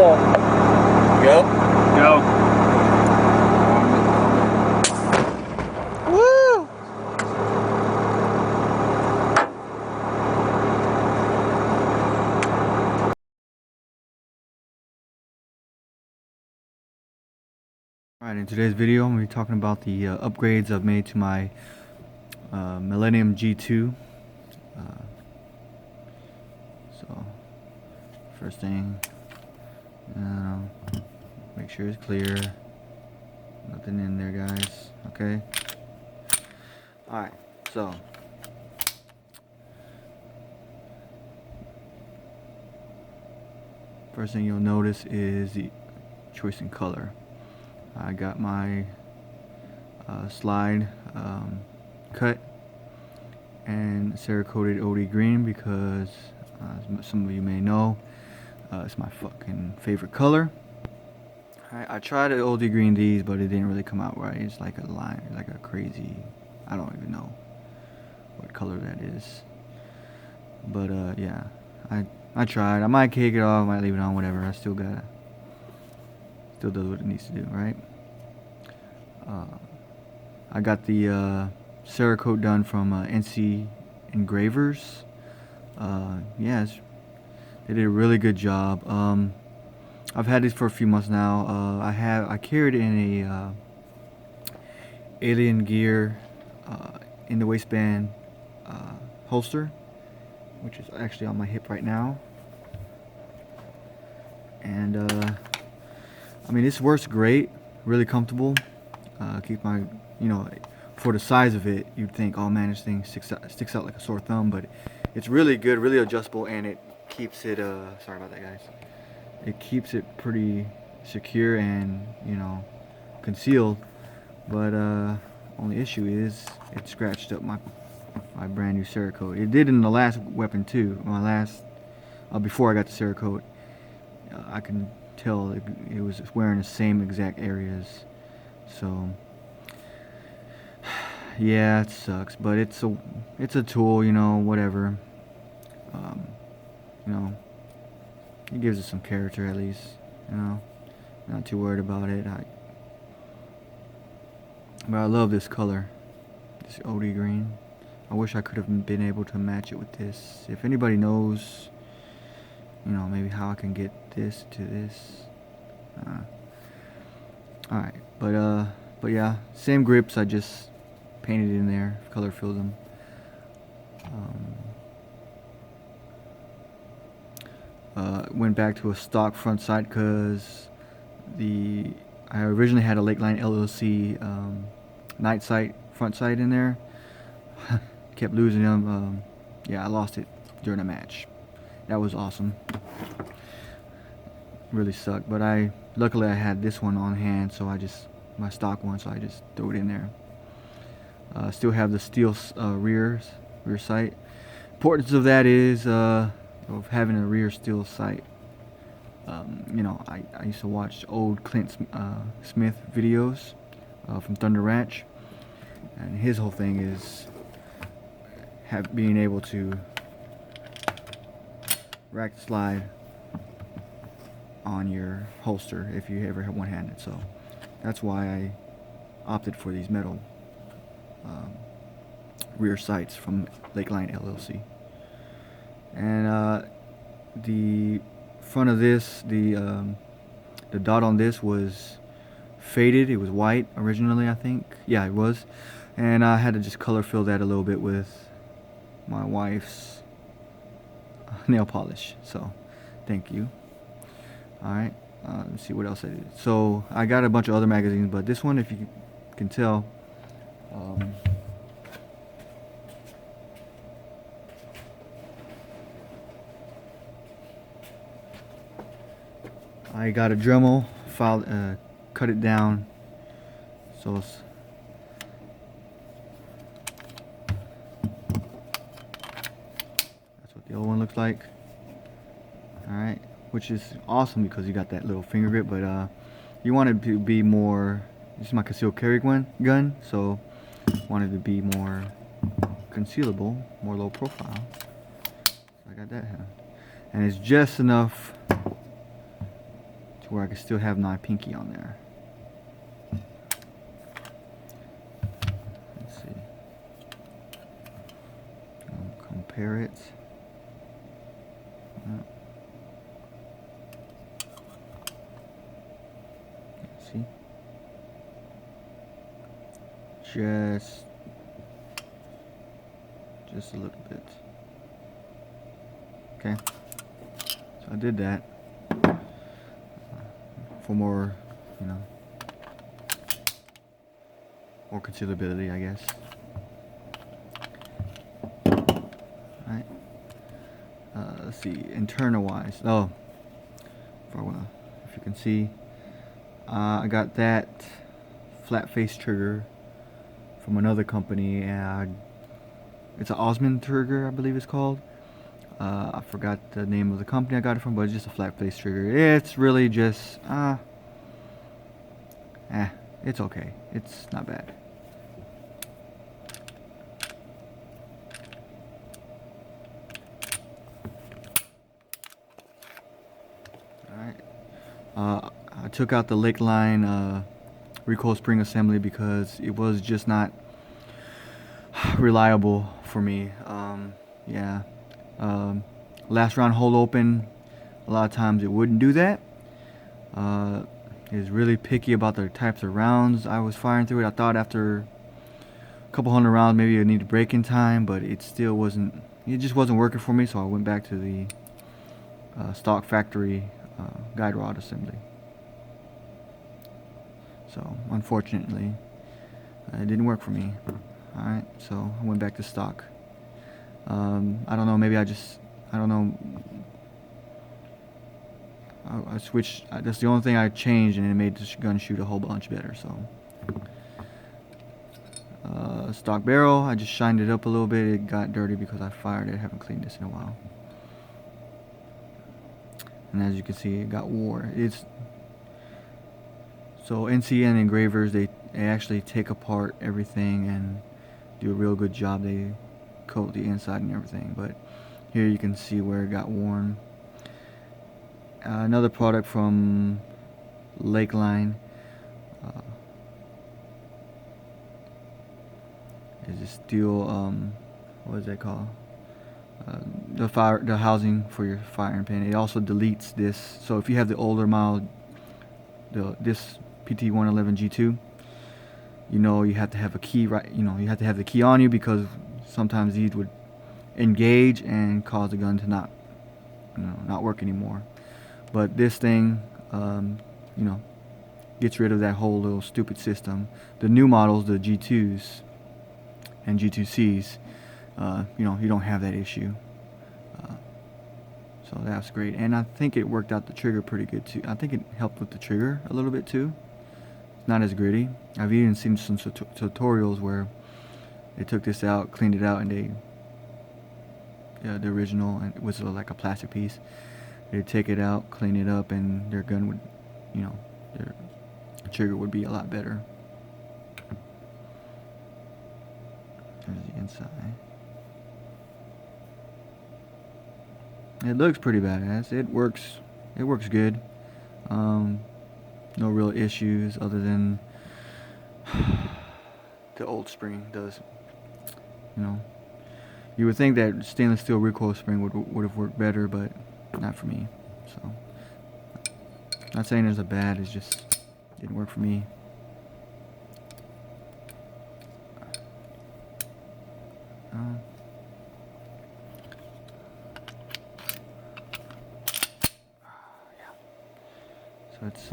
Go. Go. Woo! Alright, in today's video I'm going to be talking about the upgrades I've made to my Millennium G2. So, first thing, make sure it's clear. Nothing in there, guys. Okay? Alright, so first thing you'll notice is the choice in color. I got my slide cut and Cerakoted OD green because as some of you may know, it's my fucking favorite color. I tried to OD green these, but it didn't really come out right. It's like a line, like a crazy, I don't even know what color that is. But yeah, I tried. I might kick it off, might leave it on, whatever. I still does what it needs to do, right? I got the Cerakote done from NC Engravers. Yes, they did a really good job. I've had these for a few months now. I carried it in a Alien Gear in the waistband holster, which is actually on my hip right now. And I mean, this works great, really comfortable. Keep my, for the size of it, you'd think, oh man, this thing sticks out like a sore thumb, but it's really good, really adjustable, and it keeps it, sorry about that, guys. It keeps it pretty secure and, concealed, but only issue is it scratched up my brand new Cerakote. It did in the last weapon too. My last, before I got the Cerakote, I can tell it was wearing the same exact areas. So yeah, it sucks, but it's a tool, whatever. It gives it some character at least, not too worried about it. But I love this color, this OD green. I wish I could have been able to match it with this. If anybody knows, maybe how I can get this to this. Alright, but yeah, same grips, I just painted in there, color filled them. Went back to a stock front sight because I originally had a Lakeline LLC night sight front sight in there. Kept losing them. Yeah, I lost it during a match. That was awesome. Really sucked, but luckily I had this one on hand, so my stock one, so I just threw it in there. Still have the steel rear sight. Importance of that is of having a rear steel sight. I used to watch old Clint Smith videos from Thunder Ranch, and his whole thing is being able to rack slide on your holster if you ever have one-handed. So that's why I opted for these metal rear sights from Lakeline LLC. And the front of this, the dot on this was faded. It was white originally, I think. Yeah, it was. And I had to just color fill that a little bit with my wife's nail polish. So thank you. Alright, let's see what else I did. So I got a bunch of other magazines, but this one, if you can tell, I got a Dremel, cut it down, so that's what the old one looks like. Alright, which is awesome because you got that little finger grip, but you want it to be more, this is my concealed carry gun, so wanted to be more concealable, more low profile. So I got that, and it's just enough to where I can still have my pinky on there. Let's see. I'll compare it. See? Just a little bit. Okay. So I did that for more, you know, more concealability, I guess. Alright. Let's see, internal wise. Oh, if you can see, I got that flat face trigger from another company, and it's an Osmond trigger, I believe it's called. I forgot the name of the company I got it from, but it's just a flat face trigger. It's really just, it's okay. It's not bad. Alright. I took out the Lakeline recoil spring assembly because it was just not reliable for me. Yeah. Last round hold open, a lot of times it wouldn't do that. It was really picky about the types of rounds I was firing through it. I thought after a couple hundred rounds maybe I'd need a break in time, but it still wasn't, it just wasn't working for me, so I went back to the stock factory guide rod assembly. So unfortunately it didn't work for me. Alright, so I went back to stock. I don't know, maybe I don't know, I switched, that's the only thing I changed, and it made this gun shoot a whole bunch better. So stock barrel, I just shined it up a little bit. It got dirty because I fired it. I haven't cleaned this in a while, and as you can see, it got wore. So NCN engravers, they actually take apart everything and do a real good job. They coat the inside and everything, but here you can see where it got worn. Another product from Lakeline is a steel, what is that called? The housing for your firing pin. It also deletes this. So if you have the older model, this PT111 G2, you know you have to have a key, right? You know you have to have the key on you, because sometimes these would engage and cause the gun to not work anymore. But this thing, gets rid of that whole little stupid system. The new models, the G2s and G2Cs, you don't have that issue. So that's great, and I think it worked out the trigger pretty good too. I think it helped with the trigger a little bit too. It's not as gritty. I've even seen some tutorials where they took this out, cleaned it out, and the original, and it was like a plastic piece. They'd take it out, clean it up, and their gun would, their trigger would be a lot better. There's the inside. It looks pretty badass. It works good. No real issues other than the old spring does. You would think that stainless steel recoil spring would have worked better, but not for me. So, not saying it's a bad, it's just didn't work for me. So it's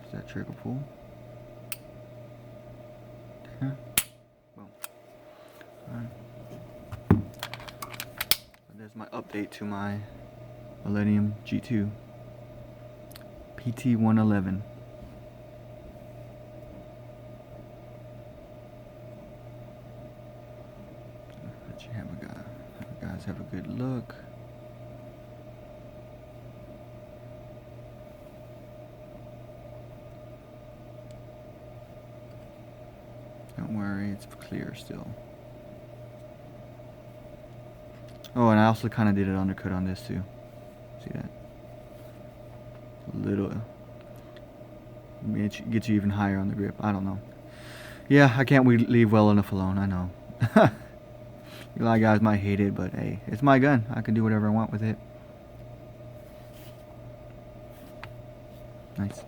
is that trigger pull? Boom. Alright. There's my update to my Millennium G2 PT111. Let you guys have a good look. Don't worry, it's clear still. Oh, and I also kind of did an undercut on this too. See that? A little. Get you even higher on the grip. I don't know. Yeah, I can't leave well enough alone. I know. A lot of guys might hate it, but hey, it's my gun. I can do whatever I want with it. Nice.